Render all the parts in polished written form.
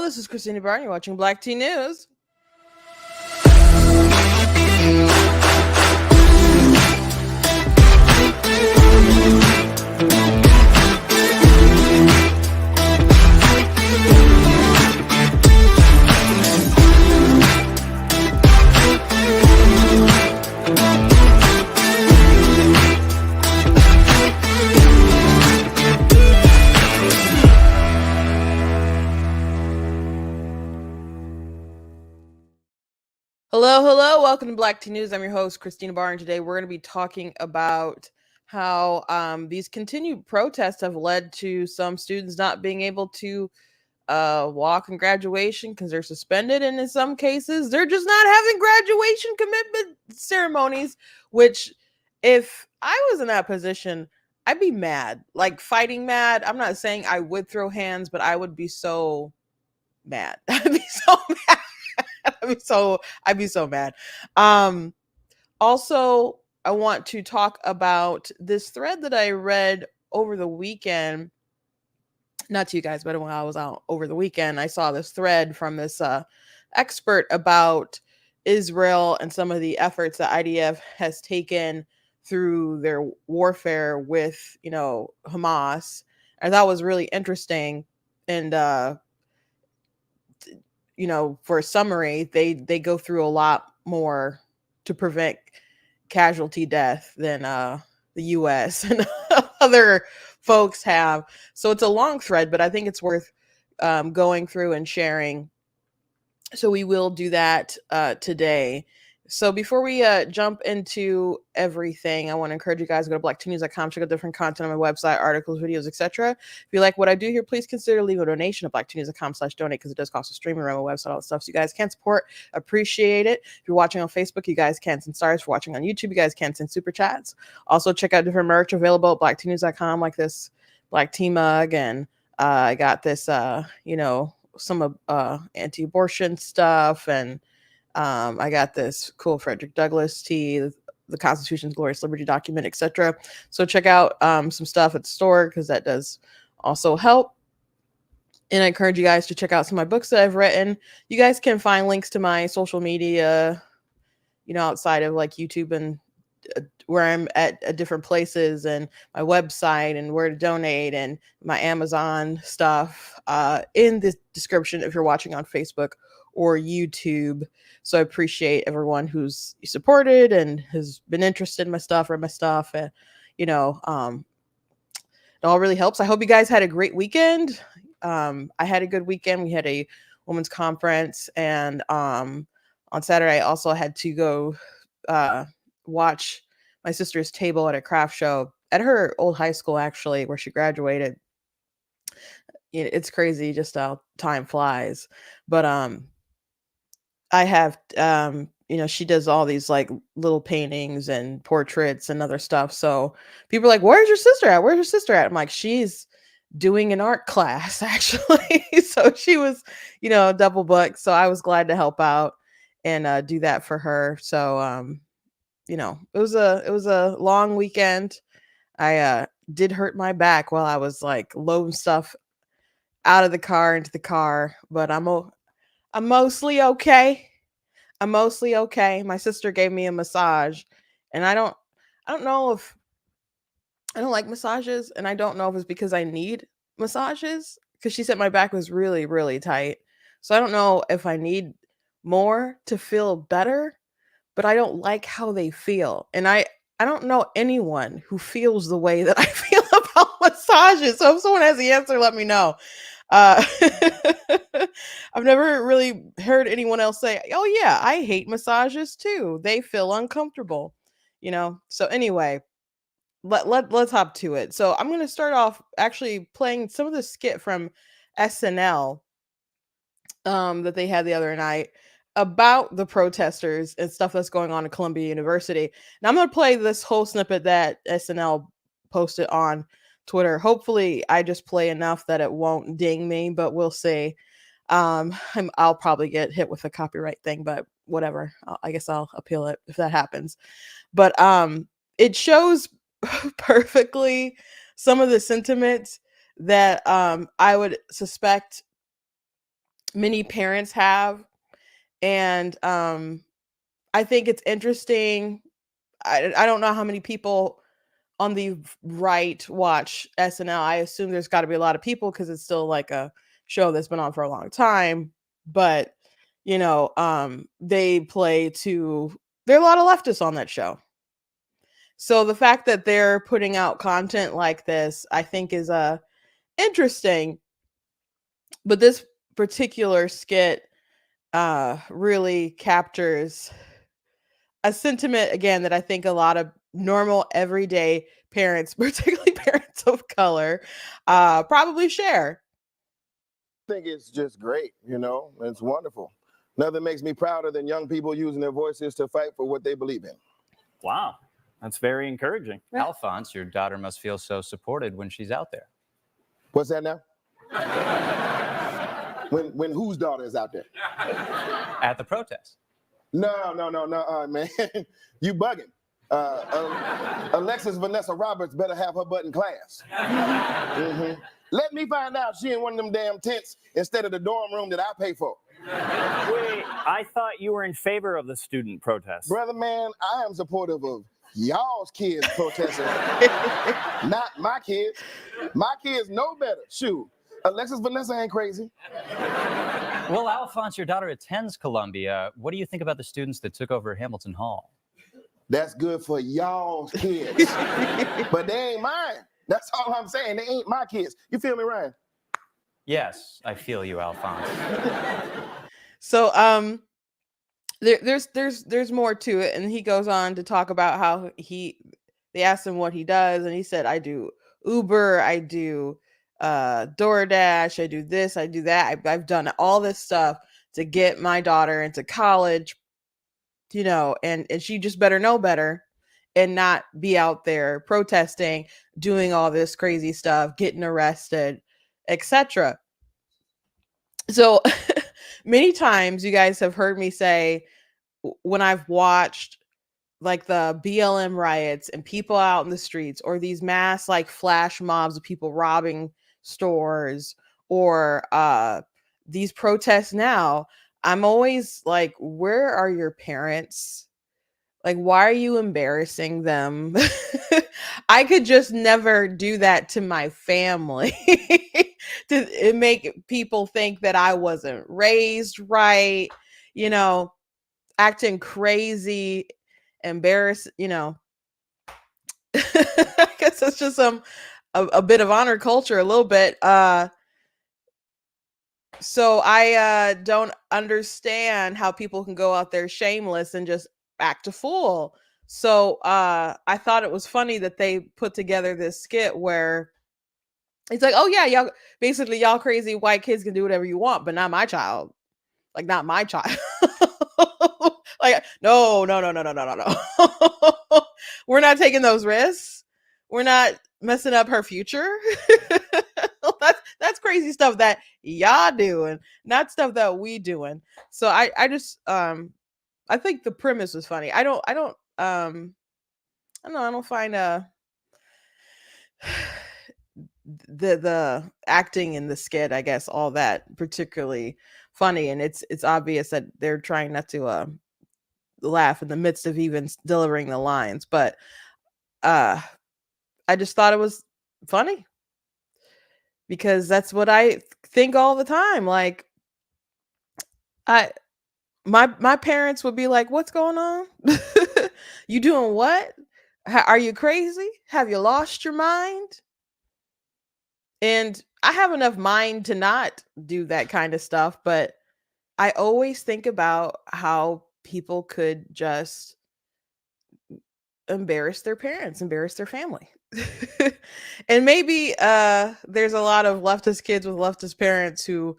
Hello, this is Christina Barr. You're watching Black Tea News. Hello. Welcome to Black Tea News. I'm your host, Christina Barr, and today we're going to be talking about how these continued protests have led to some students not being able to walk in graduation because they're suspended, and in some cases, they're just not having graduation commitment ceremonies, which, if I was in that position, I'd be mad, like fighting mad. I'm not saying I would throw hands, but I would be so mad. I'd be so mad. I'd be so mad. Also, I want to talk about this thread that I read over the weekend. Not to you guys, but when I was out over the weekend, I saw this thread from this expert about Israel and some of the efforts that IDF has taken through their warfare with, Hamas. I thought was really interesting. And for a summary, they go through a lot more to prevent casualty death than the US and other folks have. So it's a long thread, but I think it's worth going through and sharing. So we will do that today. So before we jump into everything, I want to encourage you guys to go to blacktnews.com, check out different content on my website, articles, videos, etc. If you like what I do here, please consider leaving a donation at blacktnews.com/donate, because it does cost a streaming around my website, all the stuff. So you guys can support, appreciate it. If you're watching on Facebook, you guys can send stars. If you're watching on YouTube, you guys can send super chats. Also, check out different merch available at blacktnews.com, like this black tea mug, and I got this, some anti-abortion stuff, and I got this cool Frederick Douglass tea, the Constitution's Glorious Liberty document, etc. So check out some stuff at the store, because that does also help. And I encourage you guys to check out some of my books that I've written. You guys can find links to my social media, outside of like YouTube and where I'm at different places, and my website, and where to donate, and my Amazon stuff in the description if you're watching on Facebook or YouTube. So I appreciate everyone who's supported and has been interested in my stuff, read my stuff, and it all really helps. I hope you guys had a great weekend. I had a good weekend. We had a women's conference, and on Saturday I also had to go watch my sister's table at a craft show at her old high school, actually, where she graduated. It's crazy just how time flies. But I have she does all these like little paintings and portraits and other stuff. So people are like, where's your sister at? I'm like, she's doing an art class, actually. So she was, double booked. So I was glad to help out and do that for her. So it was a long weekend. I did hurt my back while I was like loading stuff out of the car into the car, but I'm mostly okay. I'm mostly okay. My sister gave me a massage, and I don't know if I don't like massages, and I don't know if it's because I need massages, because she said my back was really, really tight. So I don't know if I need more to feel better, but I don't like how they feel. And I don't know anyone who feels the way that I feel about massages. So if someone has the answer, let me know. I've never really heard anyone else say, oh yeah, I hate massages too. They feel uncomfortable, So anyway, let's hop to it. So I'm going to start off actually playing some of the skit from SNL that they had the other night about the protesters and stuff that's going on at Columbia University. Now I'm going to play this whole snippet that SNL posted on Twitter. Hopefully I just play enough that it won't ding me, but we'll see. I'll probably get hit with a copyright thing, but whatever. I guess I'll appeal it if that happens. But it shows perfectly some of the sentiments that I would suspect many parents have. And I think it's interesting. I don't know how many people on the right watch SNL. I assume there's got to be a lot of people because it's still like a show that's been on for a long time. But they play to. There are a lot of leftists on that show. So the fact that they're putting out content like this, I think, is interesting. But this particular skit really captures a sentiment again that I think a lot of normal everyday parents, particularly parents of color, probably share. I think it's just great, it's wonderful. Nothing makes me prouder than young people using their voices to fight for what they believe in. Wow, that's very encouraging. Yeah. Alphonse, your daughter must feel so supported when she's out there. What's that now? when whose daughter is out there? At the protest. No, man. You bugging. Alexis Vanessa Roberts better have her butt in class. Mm-hmm. Let me find out she in one of them damn tents instead of the dorm room that I pay for. Wait, I thought you were in favor of the student protest. Brother, man, I am supportive of y'all's kids protesting. Not my kids. My kids know better. Shoot, Alexis Vanessa ain't crazy. Well, Alphonse, your daughter attends Columbia. What do you think about the students that took over Hamilton Hall? That's good for y'all's kids. But they ain't mine. That's all I'm saying. They ain't my kids. You feel me, Ryan? Yes, I feel you, Alphonse. So there's more to it, and he goes on to talk about how they asked him what he does, and he said, I do Uber, I do DoorDash, I do this, I do that. I've done all this stuff to get my daughter into college, and she just better know better and not be out there protesting, doing all this crazy stuff, getting arrested, etc. So many times you guys have heard me say, when I've watched like the BLM riots and people out in the streets, or these mass like flash mobs of people robbing stores, or these protests now, I'm always like, where are your parents? Like, why are you embarrassing them? I could just never do that to my family to make people think that I wasn't raised right, acting crazy, embarrassed, I guess it's just a bit of honor culture, a little bit. So I don't understand how people can go out there shameless and just act a fool. So I thought it was funny that they put together this skit where it's like, oh yeah, y'all crazy white kids can do whatever you want, but not my child. Like, not my child. Like, no. We're not taking those risks. We're not messing up her future. That's crazy stuff that y'all doing, not stuff that we doing. So I just I think the premise was funny. I don't know, I don't find the acting in the skit, I guess, all that particularly funny, and it's obvious that they're trying not to laugh in the midst of even delivering the lines, but I just thought it was funny because that's what I think all the time. Like, my parents would be like, what's going on? You doing what? Are you crazy? Have you lost your mind? And I have enough mind to not do that kind of stuff, but I always think about how people could just embarrass their parents, embarrass their family. And maybe there's a lot of leftist kids with leftist parents who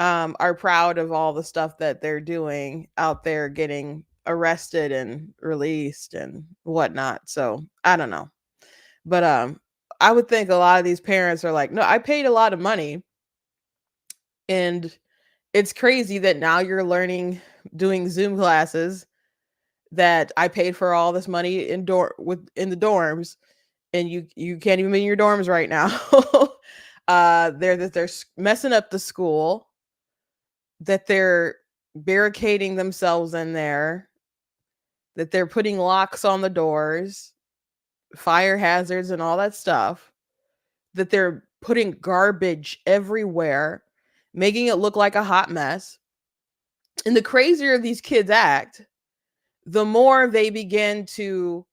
are proud of all the stuff that they're doing out there, getting arrested and released and whatnot. So I don't know. But I would think a lot of these parents are like, no, I paid a lot of money, and it's crazy that now you're learning doing Zoom classes that I paid for all this money in the dorms, and you can't even be in your dorms right now. They're messing up the school. that they're barricading themselves in there, that they're putting locks on the doors, fire hazards, and all that stuff, that they're putting garbage everywhere, making it look like a hot mess. And the crazier these kids act, the more they begin to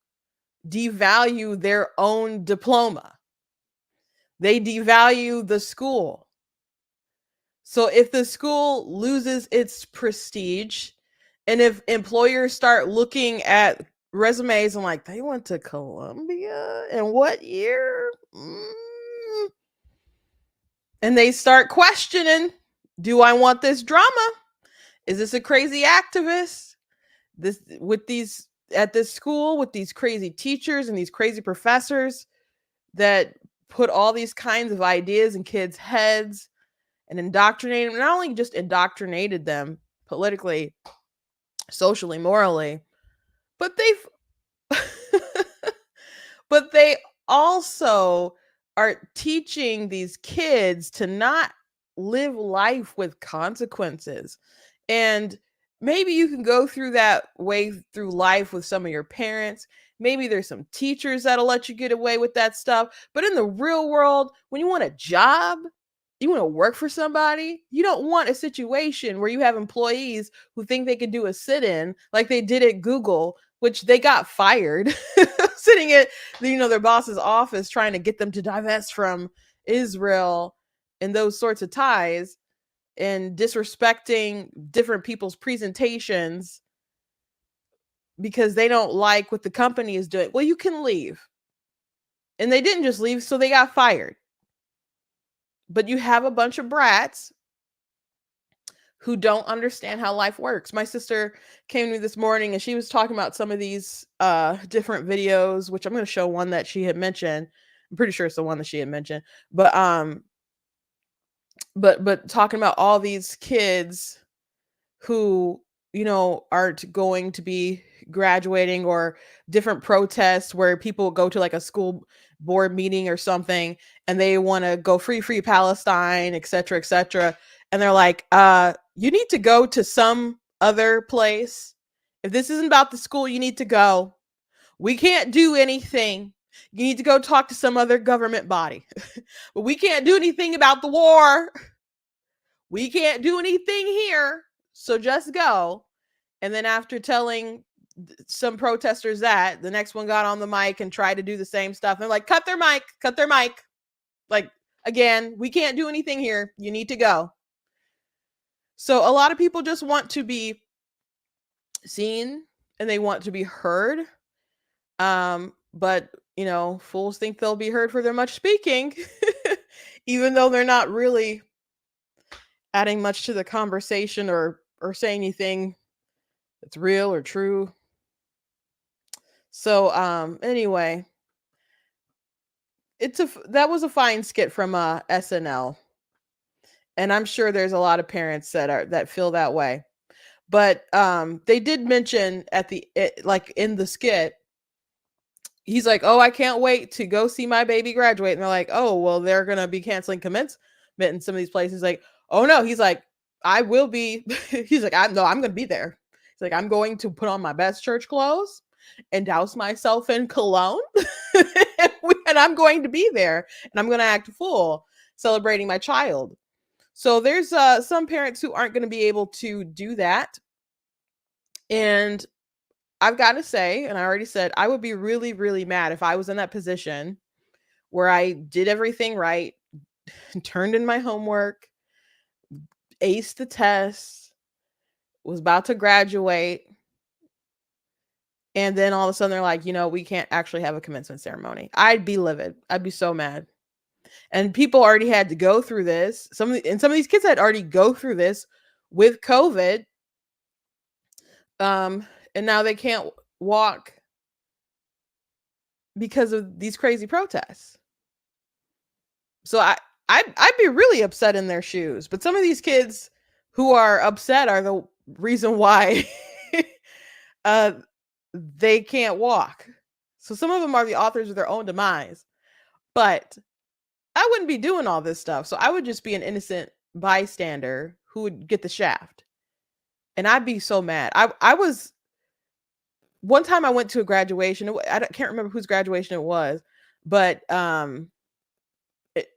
devalue their own diploma. They devalue the school. So if the school loses its prestige, and if employers start looking at resumes and like, they went to Columbia and what year? And they start questioning, do I want this drama? Is this a crazy activist? This with these at this school with these crazy teachers and these crazy professors that put all these kinds of ideas in kids' heads and indoctrinated them, not only just indoctrinated them politically, socially, morally, but but they also are teaching these kids to not live life with consequences. And maybe you can go through that way through life with some of your parents. Maybe there's some teachers that'll let you get away with that stuff. But in the real world, when you want a job, you want to work for somebody, you don't want a situation where you have employees who think they can do a sit-in like they did at Google, which they got fired, sitting at their boss's office trying to get them to divest from Israel and those sorts of ties, and disrespecting different people's presentations because they don't like what the company is doing. Well, you can leave. And they didn't just leave, so they got fired. But you have a bunch of brats who don't understand how life works. My sister came to me this morning and she was talking about some of these different videos, which I'm going to show one that she had mentioned. I'm pretty sure it's the one that she had mentioned. But talking about all these kids who, aren't going to be graduating, or different protests where people go to like a school board meeting or something and they want to go free Palestine, etc., etc. And they're like, you need to go to some other place. If this isn't about the school, you need to go. We can't do anything. You need to go talk to some other government body. But we can't do anything about the war. We can't do anything here. So just go. And then after telling some protesters that, the next one got on the mic and tried to do the same stuff. They're like, cut their mic. Like, again, we can't do anything here. You need to go. So a lot of people just want to be seen and they want to be heard. But, fools think they'll be heard for their much speaking, even though they're not really adding much to the conversation or saying anything that's real or true. So anyway, that was a fine skit from SNL, and I'm sure there's a lot of parents that feel that way. But they did mention in the skit, he's like, "Oh, I can't wait to go see my baby graduate," and they're like, "Oh, well, they're gonna be canceling commencement in some of these places." Like, "Oh no," he's like, "I will be." He's like, I'm gonna be there. He's like, "I'm going to put on my best church clothes and douse myself in cologne, and I'm going to be there, and I'm going to act a fool celebrating my child." So there's some parents who aren't going to be able to do that. And I've got to say, and I already said, I would be really, really mad if I was in that position where I did everything right, turned in my homework, aced the test, was about to graduate, and then all of a sudden they're like, we can't actually have a commencement ceremony. I'd be livid. I'd be so mad. And people already had to go through this. Some of these kids had already go through this with COVID. And now they can't walk because of these crazy protests. So I'd be really upset in their shoes. But some of these kids who are upset are the reason why they can't walk. So some of them are the authors of their own demise. But I wouldn't be doing all this stuff. So I would just be an innocent bystander who would get the shaft. And I'd be so mad. I was one time I went to a graduation. Can't remember whose graduation it was, but it,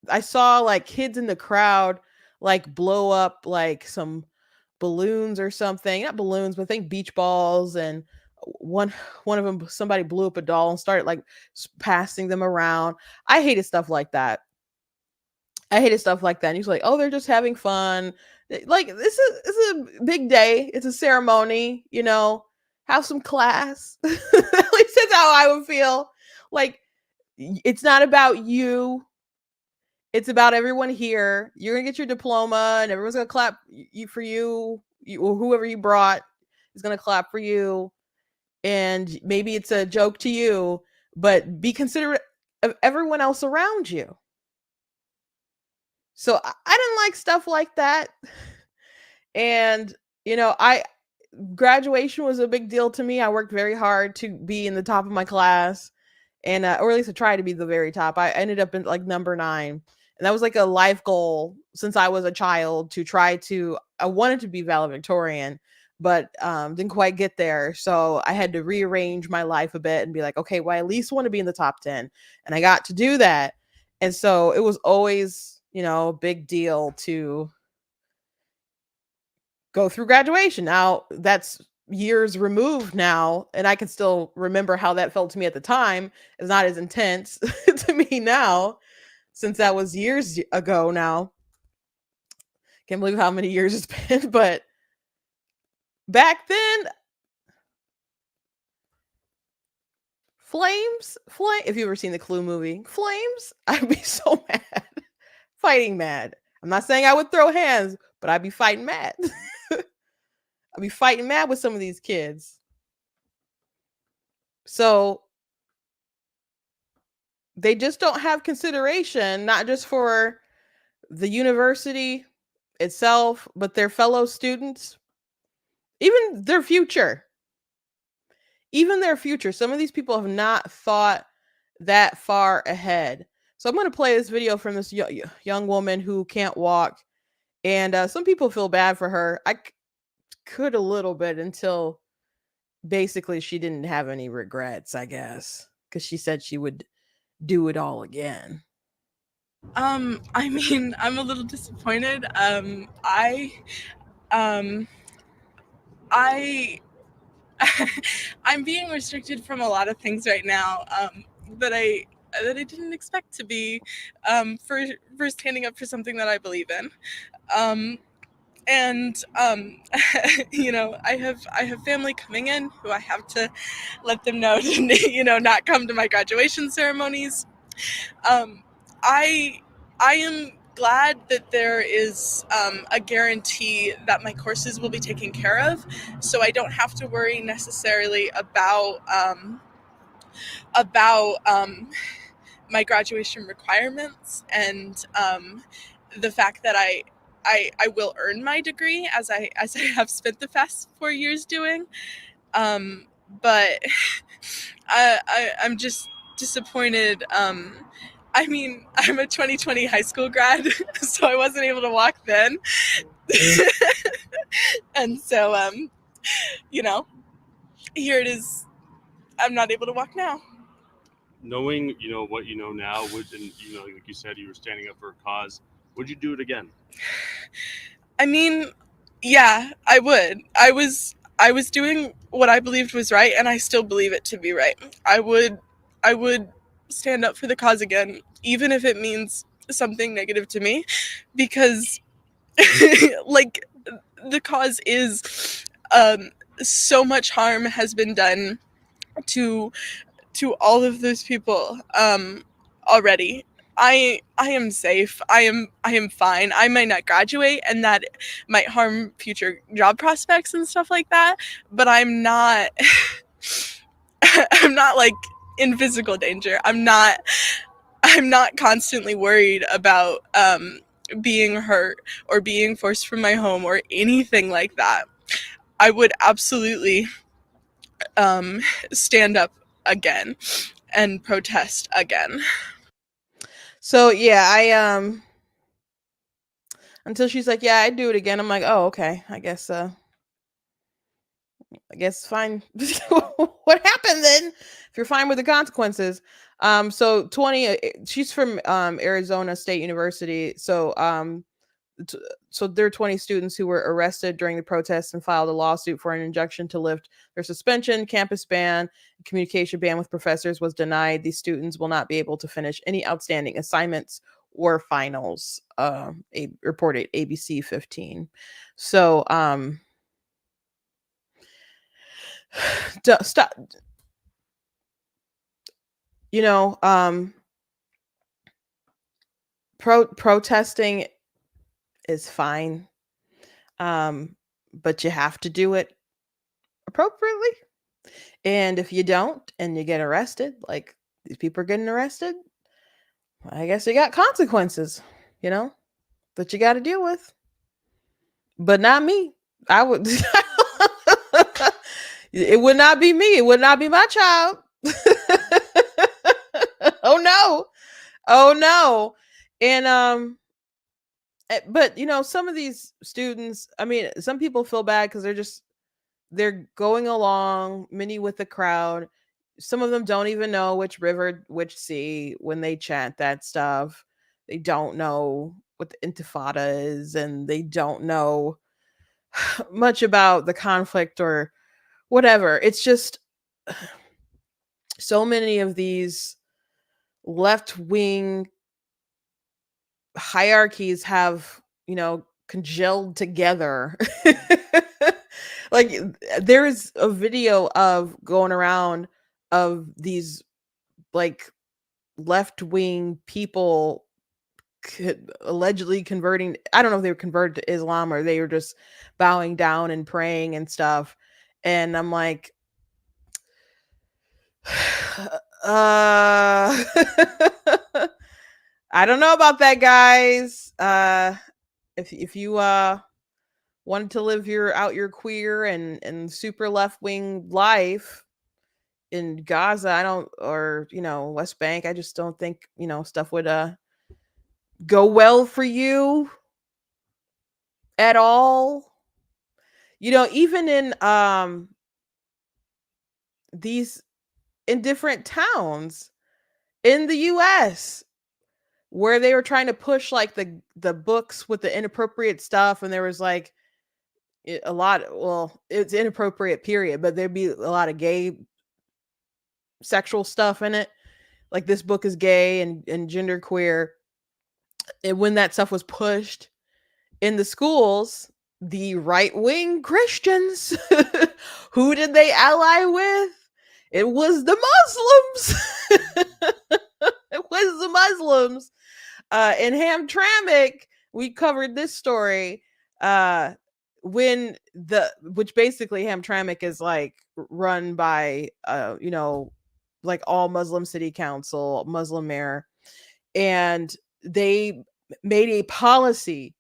I saw like kids in the crowd like blow up like some balloons or something. Not balloons, but I think beach balls. And one one of them, somebody blew up a doll and started like passing them around. I hated stuff like that. I hated stuff like that. And he's like, "Oh, they're just having fun. Like this is a big day. It's a ceremony. You know, have some class." At least that's how I would feel. Like it's not about you. It's about everyone here. You're gonna get your diploma, and everyone's gonna clap you for you, or whoever you brought is gonna clap for you. And maybe it's a joke to you, but be considerate of everyone else around you. So I didn't like stuff like that. And I graduation was a big deal to me. I worked very hard to be in the top of my class, and or at least I tried to be the very top. I ended up in like number 9, and that was like a life goal since I was a child to try to. I wanted to be valedictorian, but didn't quite get there. So I had to rearrange my life a bit and be like, okay, well, I at least want to be in the top 10, and I got to do that. And so it was always a big deal to go through graduation. Now that's years removed now, and I can still remember how that felt to me at the time. It's not as intense to me now, since that was years ago now. Can't believe how many years it's been, but back then, flame. If you've ever seen the Clue movie, flames, I'd be so mad, fighting mad. I'm not saying I would throw hands, but I'd be fighting mad. I'd be fighting mad with some of these kids. So they just don't have consideration, not just for the university itself, but their fellow students, even their future. Even their future. Some of these people have not thought that far ahead. So I'm going to play this video from this young woman who can't walk. And some people feel bad for her. I could a little bit until basically she didn't have any regrets, I guess, because she said she would do it all again. I mean, I'm a little disappointed. I I'm being restricted from a lot of things right now, that I didn't expect to be, for standing up for something that I believe in. And I have family coming in who I have to let them know to not come to my graduation ceremonies. I am glad that there is a guarantee that my courses will be taken care of, so I don't have to worry necessarily about my graduation requirements, and the fact that I will earn my degree as I have spent the past 4 years doing. But I'm just disappointed. I mean, I'm a 2020 high school grad, so I wasn't able to walk then. And so, here it is. I'm not able to walk now. Knowing, what you know now, and, like you said, you were standing up for a cause, would you do it again? I mean, yeah, I would. I was doing what I believed was right, and I still believe it to be right. I would stand up for the cause again, even if it means something negative to me, because like the cause is so much harm has been done to all of those people already. I am safe. I am fine. I might not graduate, and that might harm future job prospects and stuff like that, but I'm not I'm not like in physical danger. I'm not constantly worried about being hurt or being forced from my home or anything like that. I would absolutely stand up again and protest again. So yeah, until she's like, yeah, I'd do it again. I'm like, oh, okay. I guess fine. What happened then? If you're fine with the consequences. So 20, she's from Arizona State University. So so there are 20 students who were arrested during the protests and filed a lawsuit for an injunction to lift their suspension. Campus ban, communication ban with professors was denied. These students will not be able to finish any outstanding assignments or finals, reported ABC 15. So stop, you know, protesting is fine, but you have to do it appropriately. And if you don't and you get arrested, like these people are getting arrested, I guess you got consequences, that you got to deal with. But not me. I would it would not be me. It would not be my child. Oh no. Oh no. And but some of these students, I mean, some people feel bad because they're going along, many with the crowd. Some of them don't even know which river, which sea when they chant that stuff. They don't know what the intifada is, and they don't know much about the conflict or whatever. It's just so many of these left wing hierarchies have, congealed together. Like there is a video of going around of these like left wing people allegedly converting. I don't know if they were converted to Islam or they were just bowing down and praying and stuff. And I'm like, I don't know about that, guys. If you wanted to live your queer and super left wing life in Gaza, or West Bank, I just don't think stuff would go well for you at all. Even in these in different towns in the US where they were trying to push like the books with the inappropriate stuff, and there was like a lot, well, it's inappropriate period, but there'd be a lot of gay sexual stuff in it, like this book is gay and gender queer. And when that stuff was pushed in the schools, the right-wing Christians, who did they ally with? It was the Muslims. It was the Muslims. In Hamtramck, we covered this story. Which basically Hamtramck is like run by like all Muslim city council, Muslim mayor, and they made a policy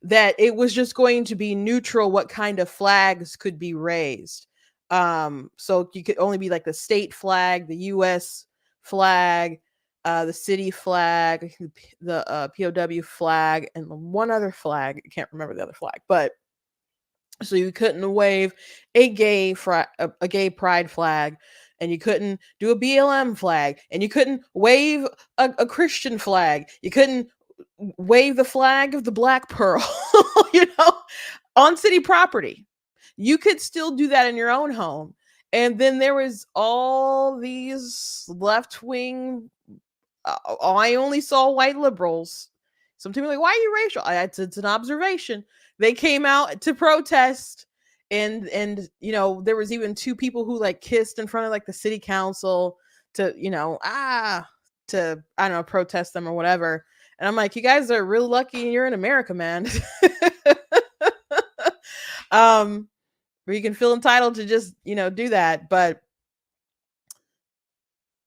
that it was just going to be neutral what kind of flags could be raised. So you could only be like the state flag, the US flag, the city flag, the POW flag, and one other flag. I can't remember the other flag, but so you couldn't wave a gay pride flag, and you couldn't do a BLM flag, and you couldn't wave a Christian flag. You couldn't wave the flag of the Black Pearl, on city property. You could still do that in your own home. And then there was all these left-wing, I only saw white liberals. Some people are like, why are you racial? It's an observation. They came out to protest, and there was even two people who like kissed in front of like the city council to I don't know, protest them or whatever. And I'm like, you guys are real lucky you're in America, man. Where you can feel entitled to just do that, but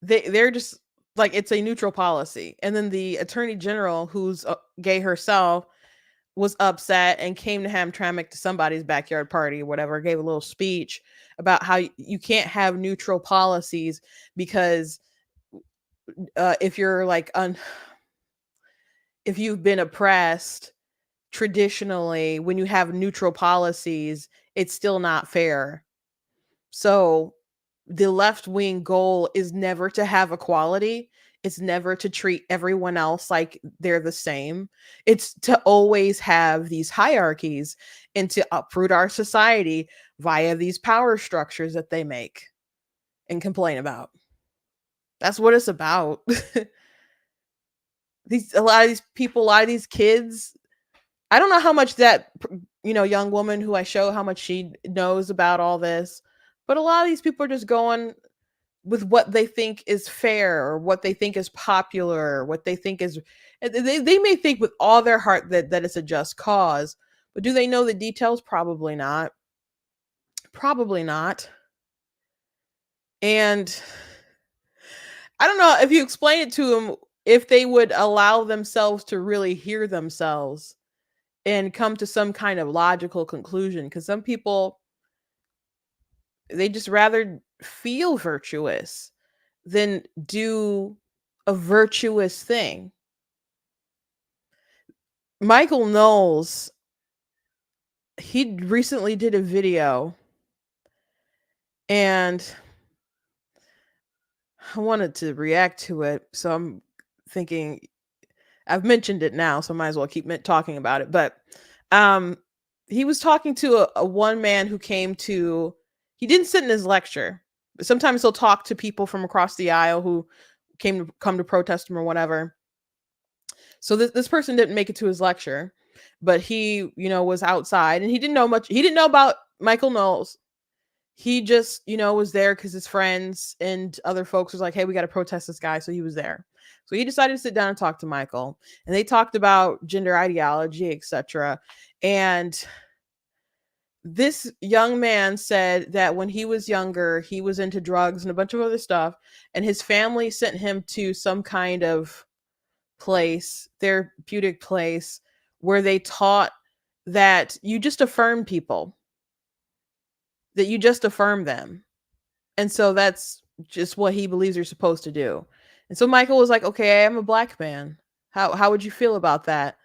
they're just like, it's a neutral policy. And then the attorney general, who's gay herself, was upset and came to Hamtramck to somebody's backyard party or whatever, gave a little speech about how you can't have neutral policies because if you're like if you've been oppressed, traditionally, when you have neutral policies, it's still not fair. So the left wing goal is never to have equality. It's never to treat everyone else like they're the same. It's to always have these hierarchies and to uproot our society via these power structures that they make and complain about. That's what it's about. A lot of these people, a lot of these kids, I don't know how much that young woman who I show, how much she knows about all this, but a lot of these people are just going with what they think is fair or what they think is popular, or what they think is, they may think with all their heart that it's a just cause, but do they know the details? Probably not. Probably not. And I don't know if you explain it to them, if they would allow themselves to really hear themselves and come to some kind of logical conclusion. Because some people, they just rather feel virtuous than do a virtuous thing. Michael Knowles, he recently did a video, and I wanted to react to it. So I'm thinking, I've mentioned it now, so I might as well keep talking about it. But he was talking to a one man who came to, he didn't sit in his lecture, but sometimes he'll talk to people from across the aisle who come to protest him or whatever. So this person didn't make it to his lecture, but he, was outside, and he didn't know much. He didn't know about Michael Knowles. He just, was there because his friends and other folks was like, hey, we got to protest this guy. So he was there. So he decided to sit down and talk to Michael. And they talked about gender ideology, etc. And this young man said that when he was younger, he was into drugs and a bunch of other stuff. And his family sent him to some kind of place, therapeutic place, where they taught that you just affirm people, that you just affirm them. And so that's just what he believes you're supposed to do. And so Michael was like, okay, I'm a black man. How would you feel about that?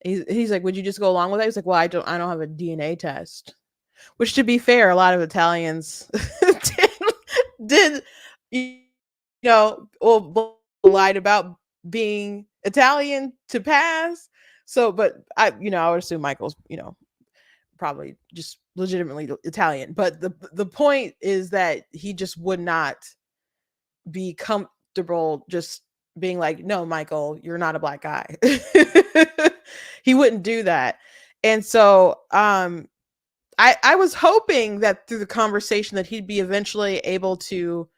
He's like, would you just go along with that? He's like, well, I don't have a DNA test. Which, to be fair, a lot of Italians did lied about being Italian to pass. So, but I would assume Michael's, probably just legitimately Italian. But the point is that he just would not be comfortable just being like, no, Michael, you're not a black guy. He wouldn't do that. And so I was hoping that through the conversation that he'd be eventually able to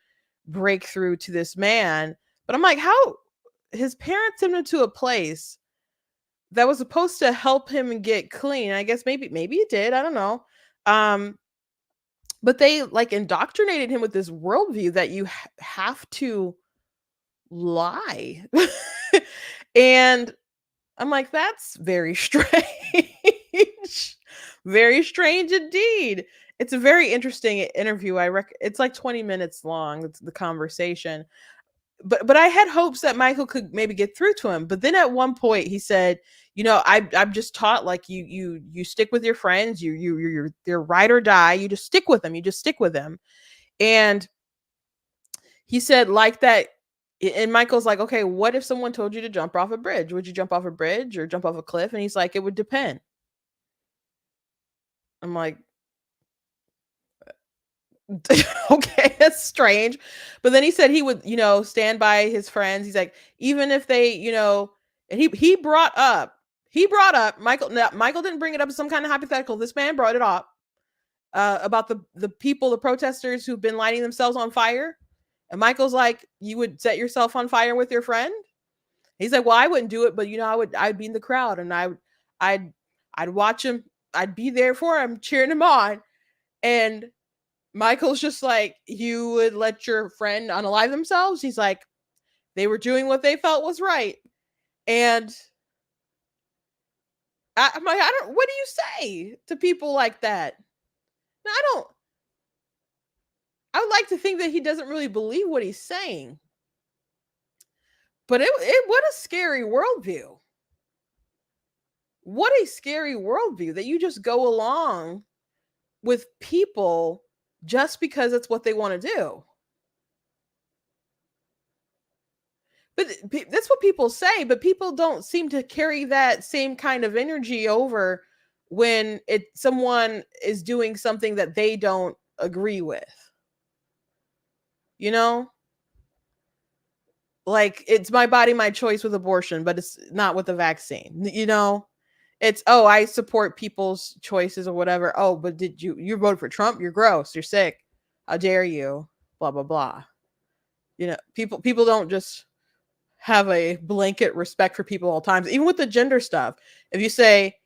break through to this man. But I'm like, how his parents sent him to a place that was supposed to help him get clean. I guess maybe it did. I don't know. But they like indoctrinated him with this worldview that you have to lie. And I'm like, that's very strange. Very strange indeed. It's a very interesting interview. It's like 20 minutes long. It's the conversation. But I had hopes that Michael could maybe get through to him. But then at one point he said, I'm just taught like you stick with your friends, you're ride or die, you just stick with them. And he said like that. And Michael's like, okay, what if someone told you to jump off a bridge? Would you jump off a bridge or jump off a cliff? And he's like, it would depend. I'm like, okay, that's strange. But then he said he would, stand by his friends. He's like, even if they, and he brought up Michael. Now, Michael didn't bring it up as some kind of hypothetical. This man brought it up about the people, the protesters who've been lighting themselves on fire. And Michael's like, you would set yourself on fire with your friend? He's like, well, I wouldn't do it, but I'd be in the crowd and I'd watch him. I'd be there for him, cheering him on. And Michael's just like, you would let your friend unalive themselves? He's like, they were doing what they felt was right. And I'm like, what do you say to people like that? No, I would like to think that he doesn't really believe what he's saying. But it what a scary worldview. what a scary worldview that you just go along with people just because it's what they want to do. But that's what people say, but people don't seem to carry that same kind of energy over when someone is doing something that they don't agree with. You know? Like, it's my body, my choice with abortion, but it's not with the vaccine. You know? It's, oh, I support people's choices or whatever. Oh, but you voted for Trump? You're gross. You're sick. How dare you? Blah, blah, blah. You know, people don't just have a blanket respect for people all times, even with the gender stuff. If you say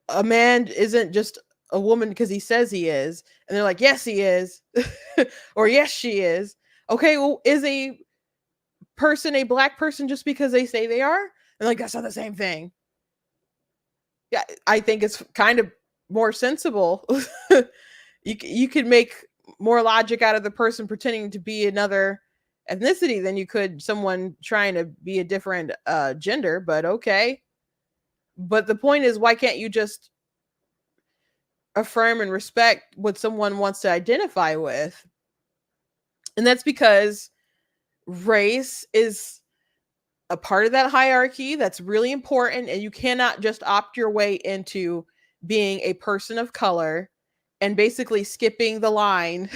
a man isn't just a woman because he says he is, and they're like, yes, he is, or yes, she is. Okay, well, is a person a black person just because they say they are? And like, that's not the same thing. Yeah, I think it's kind of more sensible. You could make more logic out of the person pretending to be another ethnicity than you could someone trying to be a different gender, but okay. But the point is, why can't you just affirm and respect what someone wants to identify with? And that's because race is a part of that hierarchy that's really important, and you cannot just opt your way into being a person of color and basically skipping the line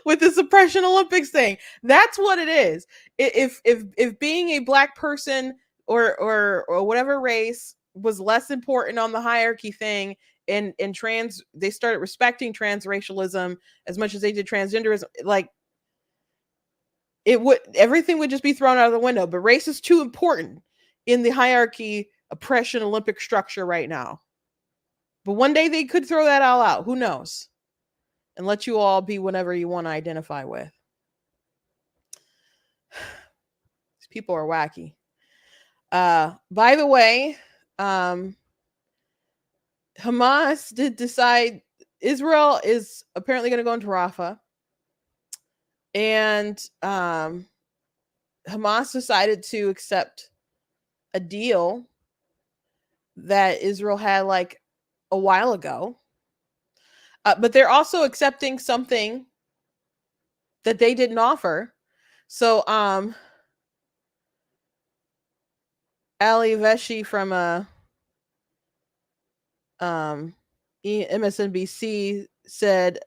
with the suppression Olympics thing. That's what it is. If being a black person or whatever race was less important on the hierarchy thing, and trans, they started respecting transracialism as much as they did transgenderism, like, everything would just be thrown out of the window. But race is too important in the hierarchy oppression Olympic structure right now. But one day they could throw that all out. Who knows? And let you all be whatever you want to identify with. These people are wacky. By the way, Hamas did decide Israel is apparently going to go into Rafah. And Hamas decided to accept a deal that Israel had like a while ago. But they're also accepting something that they didn't offer. So Ali Veshi from MSNBC said,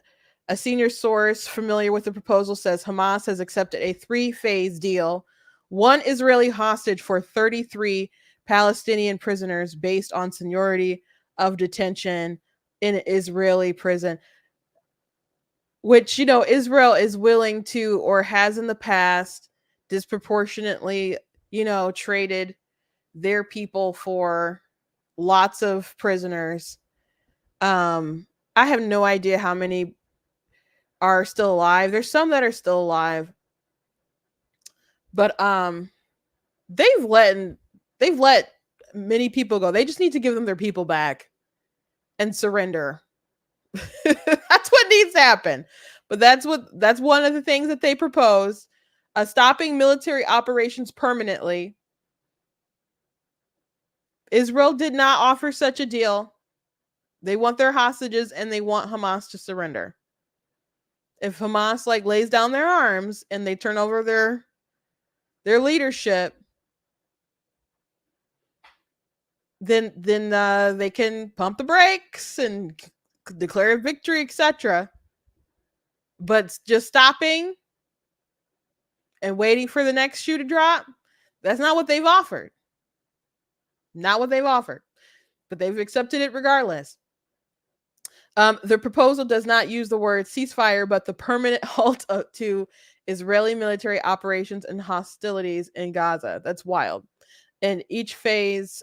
a senior source familiar with the proposal says Hamas has accepted a 3-phase deal. One Israeli hostage for 33 Palestinian prisoners based on seniority of detention in an Israeli prison, which, you know, Israel is willing to, or has in the past, disproportionately, you know, traded their people for lots of prisoners. I have no idea how many are still alive. There's some that are still alive, but they've let many people go. They just need to give them their people back and surrender. That's what needs to happen. But that's one of the things that they propose, stopping military operations permanently. Israel did not offer such a deal. They want their hostages and they want Hamas to surrender. If Hamas like lays down their arms and they turn over their leadership, then they can pump the brakes and declare victory, etc. But just stopping and waiting for the next shoe to drop, that's not what they've offered. Not what they've offered. But they've accepted it regardless. The proposal does not use the word ceasefire, but the permanent halt to Israeli military operations and hostilities in Gaza. That's wild. And each phase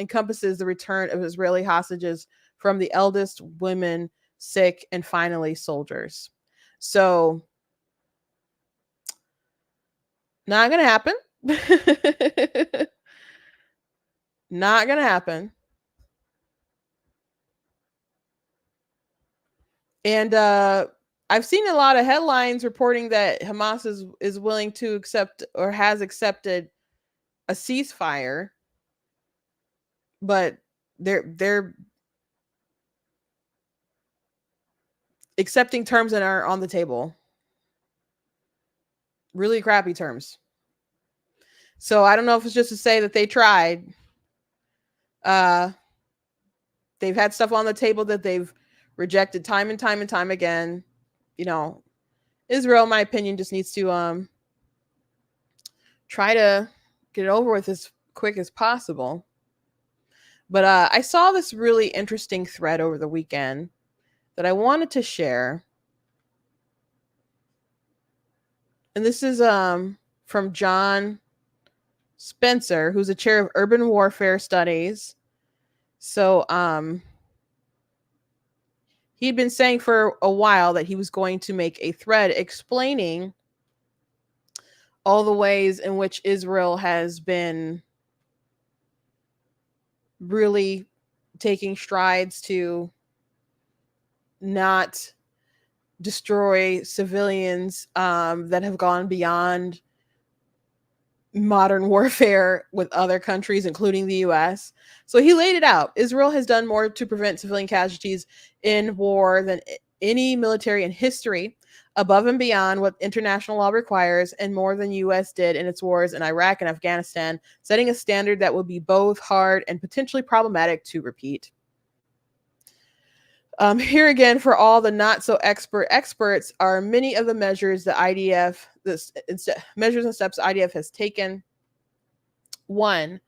encompasses the return of Israeli hostages from the eldest, women, sick, and finally soldiers. So, not going to happen. Not going to happen. And I've seen a lot of headlines reporting that Hamas is willing to accept or has accepted a ceasefire. but they're accepting terms that are on the table. Really crappy terms. So I don't know if it's just to say that they tried. They've had stuff on the table that they've rejected time and time and time again. You know, Israel, in my opinion, just needs to try to get it over with as quick as possible. But I saw this really interesting thread over the weekend that I wanted to share. And this is from John Spencer, who's a chair of urban warfare studies. So he'd been saying for a while that he was going to make a thread explaining all the ways in which Israel has been really taking strides to not destroy civilians that have gone beyond modern warfare with other countries, including the US. So he laid it out. Israel has done more to prevent civilian casualties in war than any military in history, above and beyond what international law requires, and more than US did in its wars in Iraq and Afghanistan, setting a standard that would be both hard and potentially problematic to repeat. Here again, for all the not so expert experts, are many of the measures the IDF, measures and steps the IDF has taken. One,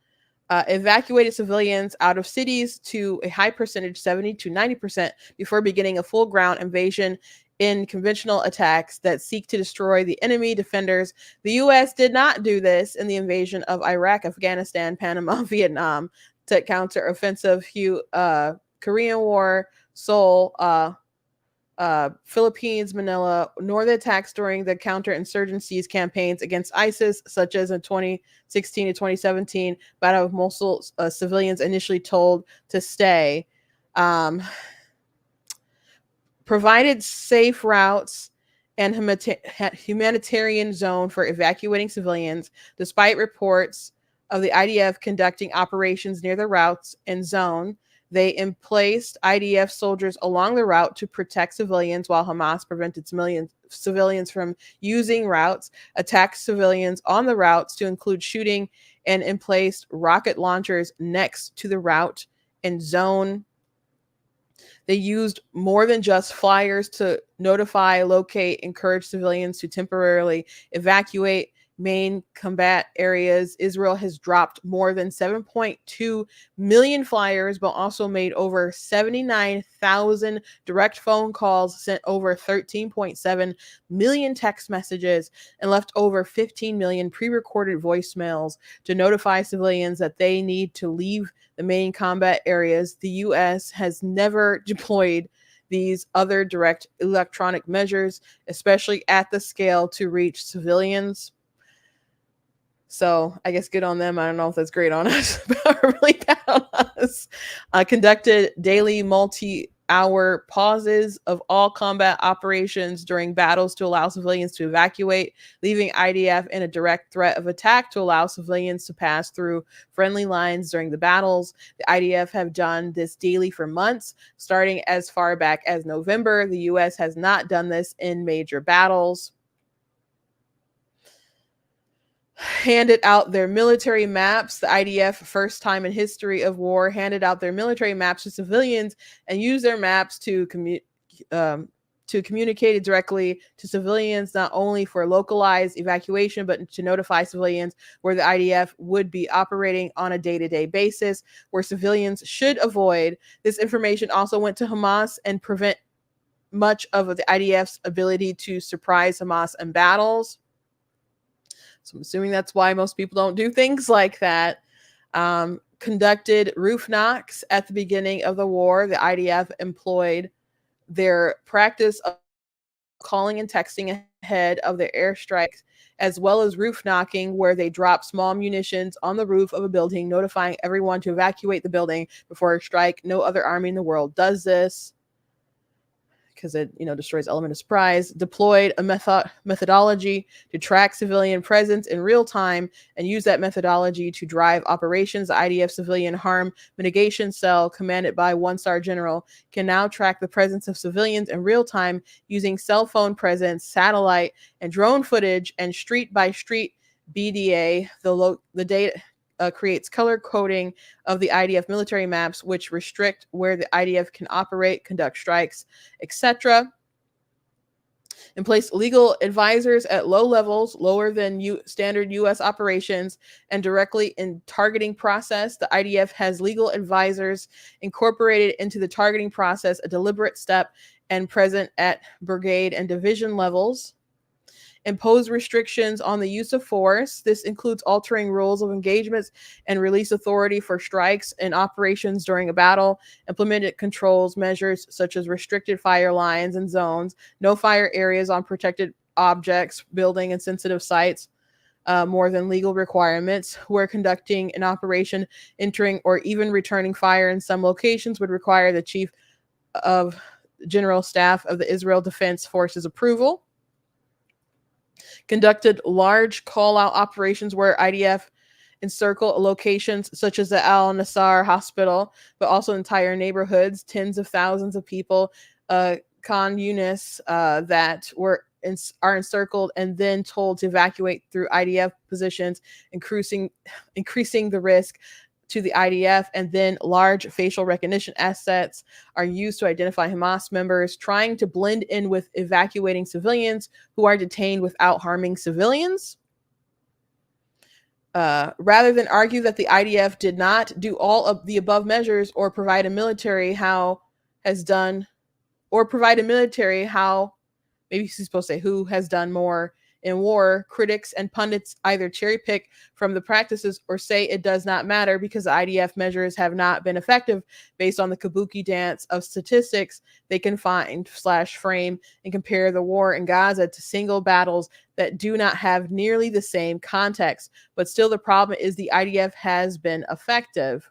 evacuated civilians out of cities to a high percentage, 70 to 90%, before beginning a full ground invasion in conventional attacks that seek to destroy the enemy defenders. The U.S. did not do this in the invasion of Iraq, Afghanistan, Panama, Vietnam, to counter offensive Korean War, Seoul, Philippines, Manila, nor the attacks during the counterinsurgencies campaigns against ISIS, such as in 2016 to 2017, Battle of Mosul, civilians initially told to stay. Provided safe routes and humanitarian zone for evacuating civilians, despite reports of the IDF conducting operations near the routes and zone. They emplaced IDF soldiers along the route to protect civilians, while Hamas prevented civilians from using routes, attacked civilians on the routes to include shooting, and emplaced rocket launchers next to the route and zone. They used more than just flyers to notify, locate, encourage civilians to temporarily evacuate main combat areas. Israel has dropped more than 7.2 million flyers, but also made over 79,000 direct phone calls, sent over 13.7 million text messages, and left over 15 million pre-recorded voicemails to notify civilians that they need to leave the main combat areas. The U.S. has never deployed these other direct electronic measures, especially at the scale, to reach civilians. So I guess good on them. I don't know if that's great on us, but really bad on us. Conducted daily multi-hour pauses of all combat operations during battles to allow civilians to evacuate, leaving IDF in a direct threat of attack to allow civilians to pass through friendly lines during the battles. The IDF have done this daily for months, starting as far back as November. The U.S. has not done this in major battles. Handed out their military maps. The IDF, first time in history of war, handed out their military maps to civilians and used their maps to communicate directly to civilians, not only for localized evacuation, but to notify civilians where the IDF would be operating on a day-to-day basis, where civilians should avoid. This information also went to Hamas and prevent much of the IDF's ability to surprise Hamas in battles. So I'm assuming that's why most people don't do things like that. Conducted roof knocks at the beginning of the war. The IDF employed their practice of calling and texting ahead of their airstrikes, as well as roof knocking, where they drop small munitions on the roof of a building, notifying everyone to evacuate the building before a strike. No other army in the world does this, because it, destroys element of surprise. Deployed a methodology to track civilian presence in real time and use that methodology to drive operations. The IDF Civilian Harm Mitigation Cell, commanded by one-star general, can now track the presence of civilians in real time using cell phone presence, satellite, and drone footage, and street-by-street BDA. The data creates color coding of the IDF military maps, which restrict where the IDF can operate, conduct strikes, etc. And place legal advisors at low levels, lower than standard U.S. operations, and directly in targeting process. The IDF has legal advisors incorporated into the targeting process, a deliberate step, and present at brigade and division levels. Impose restrictions on the use of force. This includes altering rules of engagements and release authority for strikes and operations during a battle. Implemented controls measures such as restricted fire lines and zones, no fire areas on protected objects, building, and sensitive sites, more than legal requirements. Where conducting an operation, entering or even returning fire in some locations would require the Chief of General Staff of the Israel Defense Forces approval. Conducted large call-out operations where IDF encircle locations such as the Al-Nasser hospital, but also entire neighborhoods, tens of thousands of people, Khan Yunis, that are encircled and then told to evacuate through IDF positions, increasing the risk to the IDF. And then large facial recognition assets are used to identify Hamas members trying to blend in with evacuating civilians who are detained without harming civilians. Rather than argue that the IDF did not do all of the above measures or provide a military how maybe he's supposed to say who has done more in war, critics and pundits either cherry pick from the practices or say it does not matter because the IDF measures have not been effective based on the kabuki dance of statistics they can find / frame and compare the war in Gaza to single battles that do not have nearly the same context. But still, the problem is the IDF has been effective.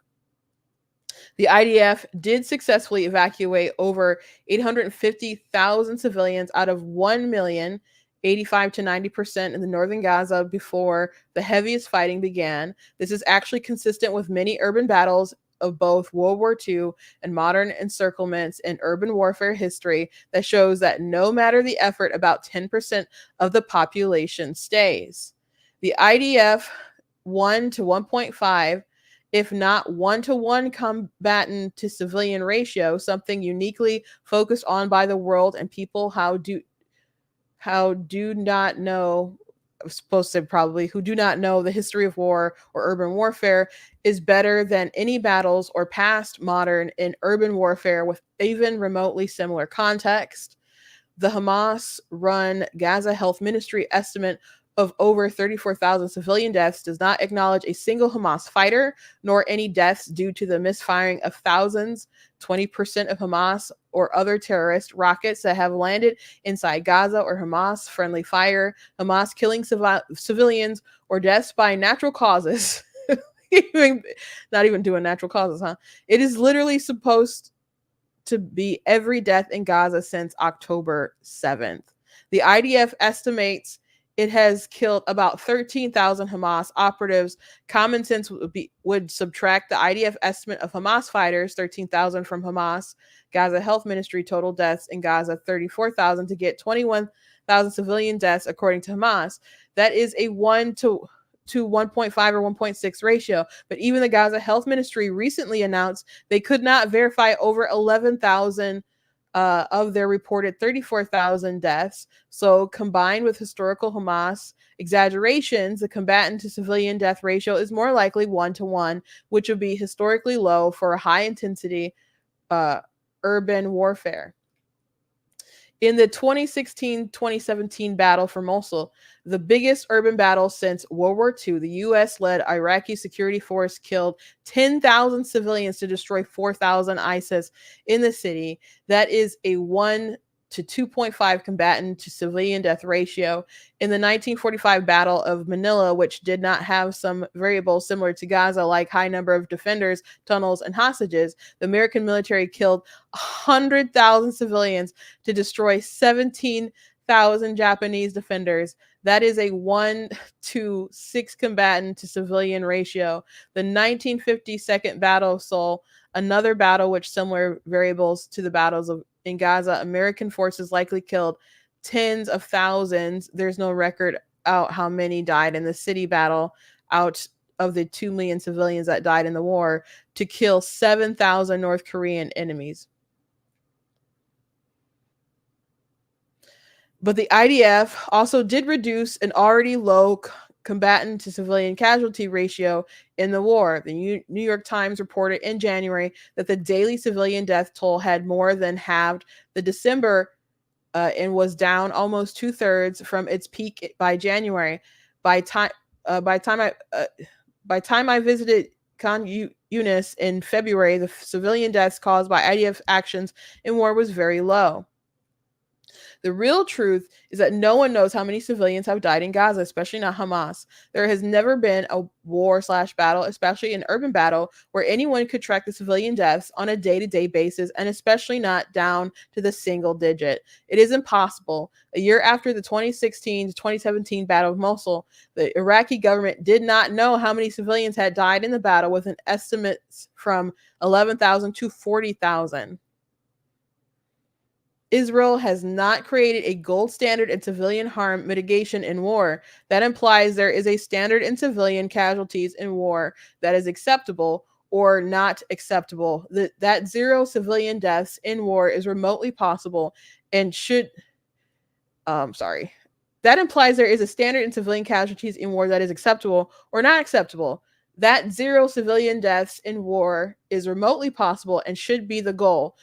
The IDF did successfully evacuate over 850,000 civilians out of 1 million, 85 to 90% in the northern Gaza before the heaviest fighting began. This is actually consistent with many urban battles of both World War II and modern encirclements in urban warfare history that shows that no matter the effort, about 10% of the population stays. The IDF 1 to 1.5, if not 1-to-1 combatant to civilian ratio, something uniquely focused on by the world and people who do not know the history of war or urban warfare, is better than any battles or past modern in urban warfare with even remotely similar context. The Hamas-run Gaza Health Ministry estimate of over 34,000 civilian deaths does not acknowledge a single Hamas fighter, nor any deaths due to the misfiring of thousands, 20% of Hamas or other terrorist rockets that have landed inside Gaza or Hamas-friendly fire, Hamas killing civilians, or deaths by natural causes. Not even doing natural causes, huh? It is literally supposed to be every death in Gaza since October 7th. The IDF estimates it has killed about 13,000 Hamas operatives. Common sense would subtract the IDF estimate of Hamas fighters, 13,000 from Hamas, Gaza Health Ministry total deaths in Gaza, 34,000, to get 21,000 civilian deaths according to Hamas. That is a 1 to 1.5 or 1.6 ratio. But even the Gaza Health Ministry recently announced they could not verify over 11,000 of their reported 34,000 deaths. So combined with historical Hamas exaggerations, the combatant to civilian death ratio is more likely 1-to-1, which would be historically low for a high intensity urban warfare. In the 2016-2017 battle for Mosul, the biggest urban battle since World War II, the U.S.-led Iraqi security force killed 10,000 civilians to destroy 4,000 ISIS in the city. That is a 1 to 2.5 combatant to civilian death ratio. In the 1945 Battle of Manila, which did not have some variables similar to Gaza, like high number of defenders, tunnels, and hostages, the American military killed 100,000 civilians to destroy 17,000 Japanese defenders. That is a 1 to 6 combatant to civilian ratio. The 1950 Second Battle of Seoul, another battle with similar variables to the battles in Gaza, American forces likely killed tens of thousands. There's no record out how many died in the city battle out of the 2 million civilians that died in the war to kill 7,000 North Korean enemies. But the IDF also did reduce an already low combatant to civilian casualty ratio in the war. The New York Times reported in January that the daily civilian death toll had more than halved the December and was down almost 2/3 from its peak by January. By time I visited Khan Yunis in February, the civilian deaths caused by IDF actions in war was very low. The real truth is that no one knows how many civilians have died in Gaza, especially not Hamas. There has never been a war/battle, especially an urban battle, where anyone could track the civilian deaths on a day-to-day basis, and especially not down to the single digit. It is impossible. A year after the 2016 to 2017 Battle of Mosul, the Iraqi government did not know how many civilians had died in the battle, with an estimate from 11,000 to 40,000. Israel has not created a gold standard in civilian harm mitigation in war. That implies there is a standard in civilian casualties in war that is acceptable or not acceptable. That zero civilian deaths in war is remotely possible and should. That implies there is a standard in civilian casualties in war that is acceptable or not acceptable. That zero civilian deaths in war is remotely possible and should be the goal.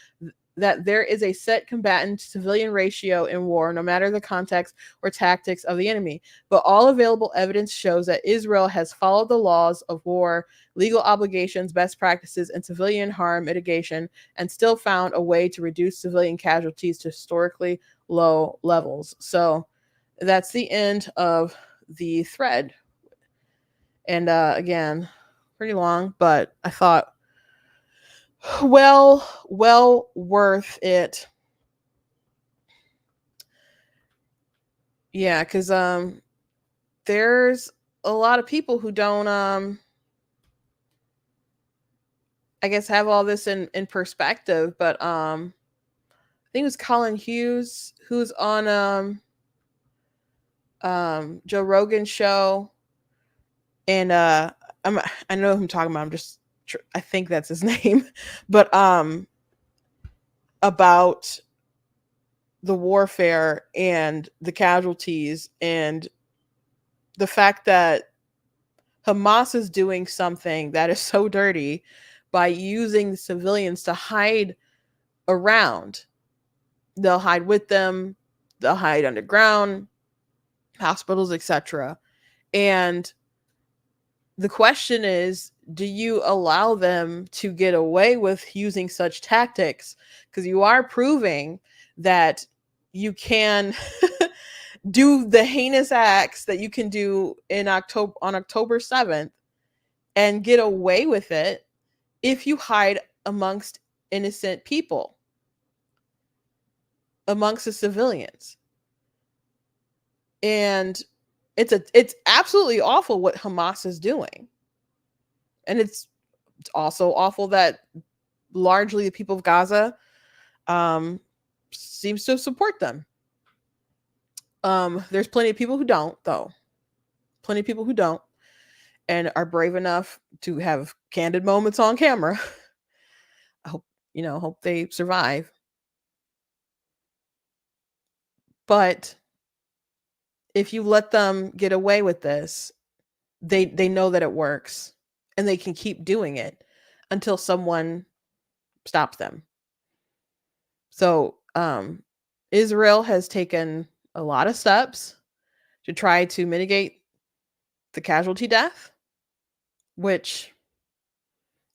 That there is a set combatant to civilian ratio in war, no matter the context or tactics of the enemy. But all available evidence shows that Israel has followed the laws of war, legal obligations, best practices, and civilian harm mitigation, and still found a way to reduce civilian casualties to historically low levels. So that's the end of the thread. And again, pretty long, but I thought well worth it. Yeah, because there's a lot of people who don't I guess have all this in perspective, but I think it was Colin Hughes who's on Joe Rogan's show, and I know who I'm talking about. I think that's his name, but about the warfare and the casualties and the fact that Hamas is doing something that is so dirty by using the civilians to hide around. They'll hide with them, they'll hide underground, hospitals, etc. And the question is, do you allow them to get away with using such tactics? Because you are proving that you can do the heinous acts that you can do on October 7th and get away with it if you hide amongst innocent people, amongst the civilians. And it's absolutely awful what Hamas is doing. And it's also awful that largely the people of Gaza seems to support them. There's plenty of people who don't, though. Plenty of people who don't and are brave enough to have candid moments on camera. I hope they survive. But if you let them get away with this, they know that it works and they can keep doing it until someone stops them. So Israel has taken a lot of steps to try to mitigate the casualty death, which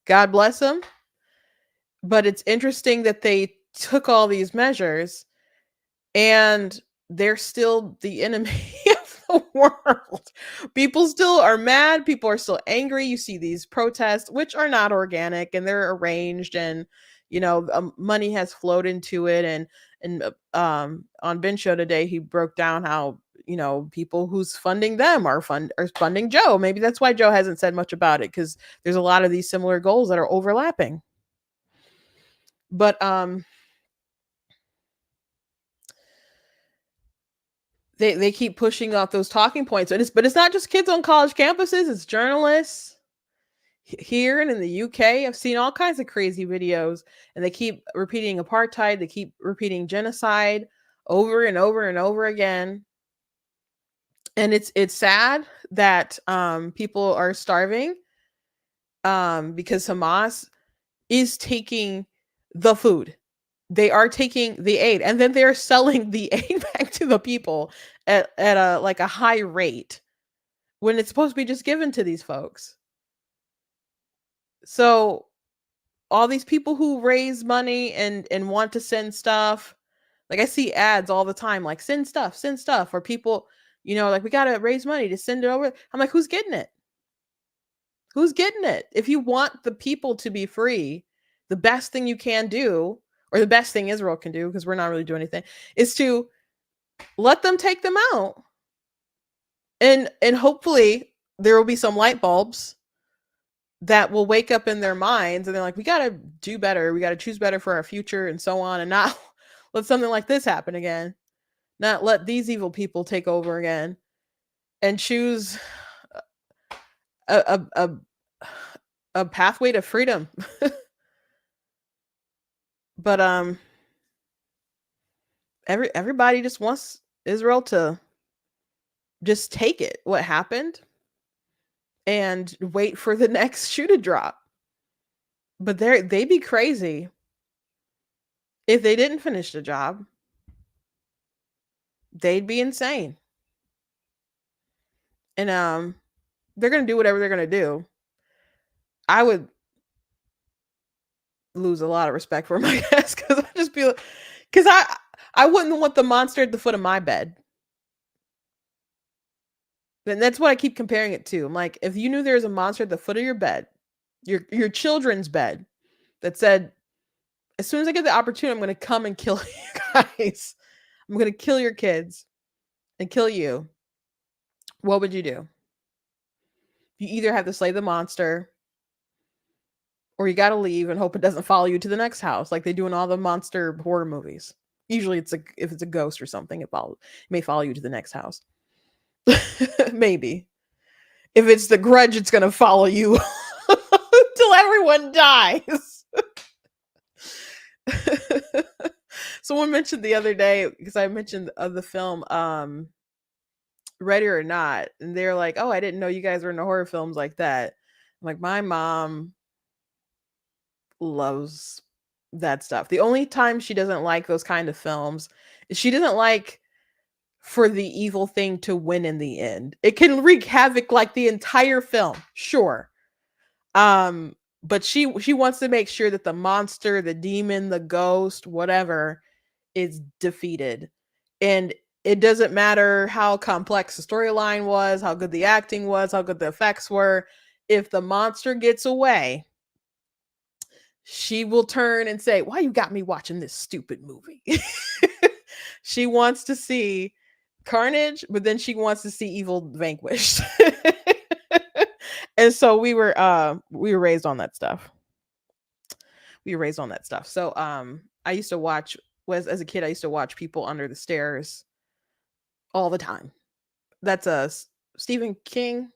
God bless them. But it's interesting that they took all these measures and they're still the enemy of the world. People still are mad. People are still angry. You see these protests, which are not organic, and they're arranged, and money has flowed into it. And on Ben's show today, he broke down how people who's funding them are funding Joe. Maybe that's why Joe hasn't said much about it, because there's a lot of these similar goals that are overlapping. But they keep pushing out those talking points, but it's not just kids on college campuses. It's journalists here and in the UK. I've seen all kinds of crazy videos, and they keep repeating apartheid. They keep repeating genocide over and over and over again. And it's sad that people are starving because Hamas is taking the food. They are taking the aid, and then they're selling the aid back to the people at a high rate when it's supposed to be just given to these folks. So all these people who raise money and want to send stuff, like I see ads all the time, like send stuff, or people, like, we got to raise money to send it over. I'm like, who's getting it? Who's getting it? If you want the people to be free, the best thing you can do, or the best thing Israel can do, because we're not really doing anything, is to let them take them out. And hopefully there will be some light bulbs that will wake up in their minds, and they're like, we got to do better. We got to choose better for our future, and so on, and not let something like this happen again. Not let these evil people take over again and choose a pathway to freedom. But everybody just wants Israel to just take it, what happened, and wait for the next shoe to drop. But they'd be crazy if they didn't finish the job. They'd be insane. And they're gonna do whatever they're gonna do. I would lose a lot of respect for my guess, because I'd just be like, because I wouldn't want the monster at the foot of my bed. And that's what I keep comparing it to. I'm like, if you knew there was a monster at the foot of your bed, your children's bed, that said, as soon as I get the opportunity, I'm going to come and kill you guys. I'm going to kill your kids and kill you. What would you do? You either have to slay the monster, or you got to leave and hope it doesn't follow you to the next house, like they do in all the monster horror movies. Usually if it's a ghost or something, it may follow you to the next house. Maybe. If it's The Grudge, it's going to follow you till everyone dies. Someone mentioned the other day, because I mentioned the film Ready or Not, and they're like, oh, I didn't know you guys were into horror films like that. I'm like, my mom loves that stuff. The only time she doesn't like those kind of films is she doesn't like for the evil thing to win in the end. It can wreak havoc like the entire film, sure. But she wants to make sure that the monster, the demon, the ghost, whatever, is defeated. And it doesn't matter how complex the storyline was, how good the acting was, how good the effects were. If the monster gets away, she will turn and say, why you got me watching this stupid movie? She wants to see carnage, but then she wants to see evil vanquished. And so we were raised on that stuff. So I used to watch, as a kid, I used to watch People Under the Stairs all the time. That's a Stephen King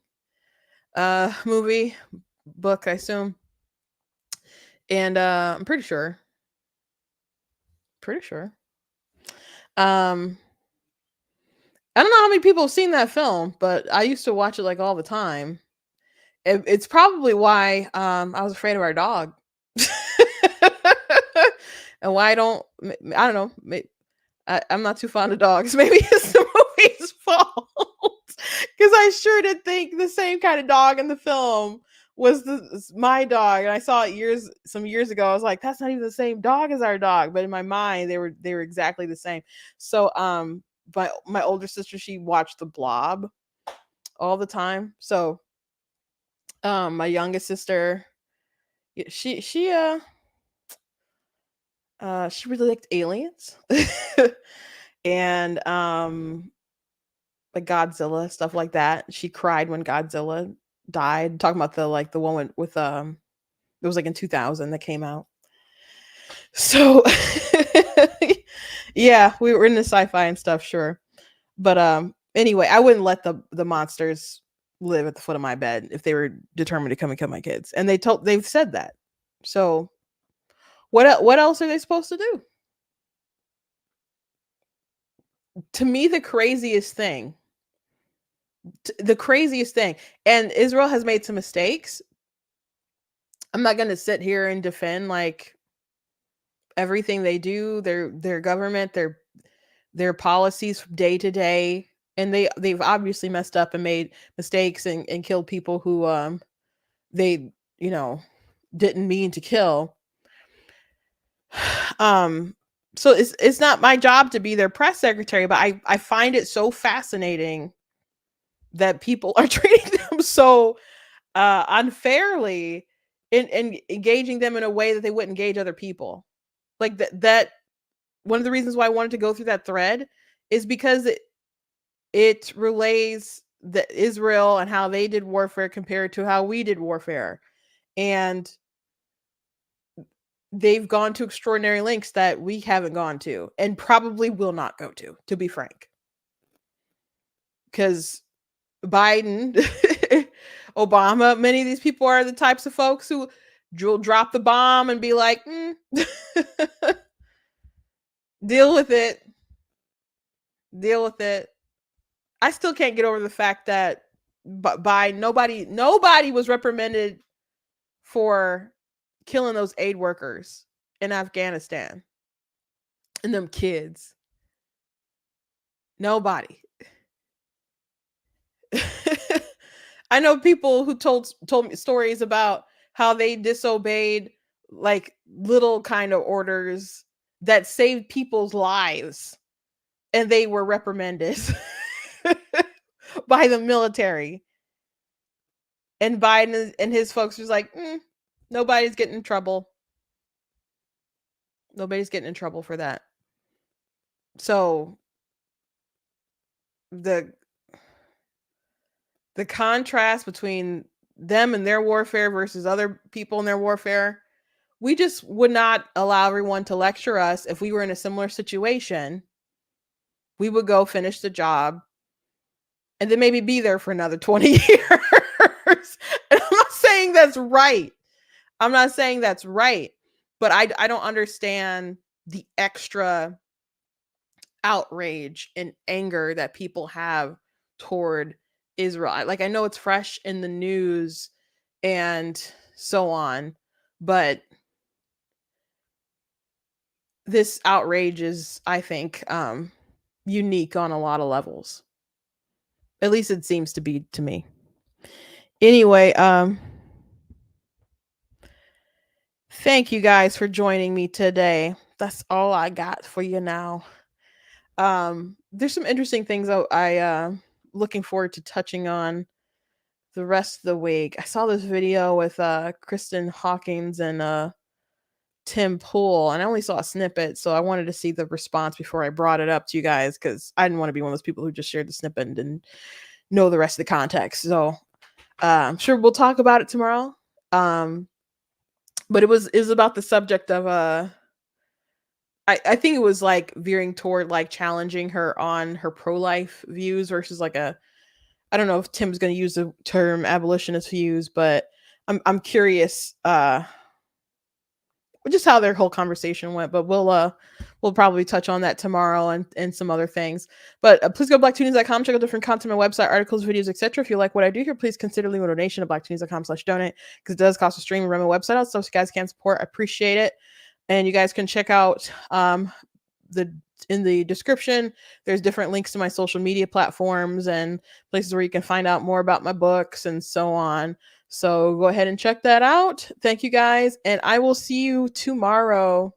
movie, book, I assume. And I'm pretty sure. I don't know how many people have seen that film, but I used to watch it like all the time. It's probably why I was afraid of our dog. And why I don't know. I'm not too fond of dogs. Maybe it's the movie's fault. Because I sure did think the same kind of dog in the film was my dog, and I saw it some years ago. I was like, that's not even the same dog as our dog, but in my mind, they were exactly the same. So, but my older sister, she watched The Blob all the time. So, my youngest sister, she really liked aliens, and like Godzilla, stuff like that. She cried when Godzilla died. Talking about the one with it was like in 2000 that came out. So yeah, we were into sci-fi and stuff, sure. But anyway, I wouldn't let the monsters live at the foot of my bed if they were determined to come and kill my kids. And they've said that. So what else are they supposed to do? To me, the craziest thing, and Israel has made some mistakes. I'm not going to sit here and defend like everything they do, their government, their policies from day to day, and they've obviously messed up and made mistakes and killed people who they didn't mean to kill. So it's not my job to be their press secretary, but I find it so fascinating that people are treating them so unfairly and engaging them in a way that they wouldn't engage other people. Like that one of the reasons why I wanted to go through that thread is because it relays the Israel and how they did warfare compared to how we did warfare. And they've gone to extraordinary lengths that we haven't gone to and probably will not go to be frank. Because Biden, Obama, many of these people are the types of folks who will drop the bomb and be like, deal with it. I still can't get over the fact that by nobody was reprimanded for killing those aid workers in Afghanistan and them kids. Nobody. I know people who told me stories about how they disobeyed like little kind of orders that saved people's lives, and they were reprimanded by the military. And Biden and his folks was like, nobody's getting in trouble. Nobody's getting in trouble for that. So the contrast between them and their warfare versus other people in their warfare, we just would not allow everyone to lecture us. If we were in a similar situation, we would go finish the job and then maybe be there for another 20 years. And I'm not saying that's right. But I don't understand the extra outrage and anger that people have toward Israel. I know it's fresh in the news and so on, but this outrage is, I think, unique on a lot of levels. At least it seems to be to me. Anyway, thank you guys for joining me today. That's all I got for you now. There's some interesting things I looking forward to touching on the rest of the week. I saw this video with Kristen Hawkins and Tim Pool, and I only saw a snippet, so I wanted to see the response before I brought it up to you guys, because I didn't want to be one of those people who just shared the snippet and didn't know the rest of the context. So I'm sure we'll talk about it tomorrow. But it was about the subject of I think it was like veering toward like challenging her on her pro-life views versus like I don't know if Tim's going to use the term abolitionist views, but I'm curious just how their whole conversation went. But we'll probably touch on that tomorrow and some other things. But please go to blacktunes.com, check out different content on my website, articles, videos, etc. If you like what I do here, please consider leaving a donation at blacktunes.com/donate, because it does cost a stream and run my website out, so if you guys can support, I appreciate it. And you guys can check out in the description, there's different links to my social media platforms and places where you can find out more about my books and so on. So go ahead and check that out. Thank you guys. And I will see you tomorrow.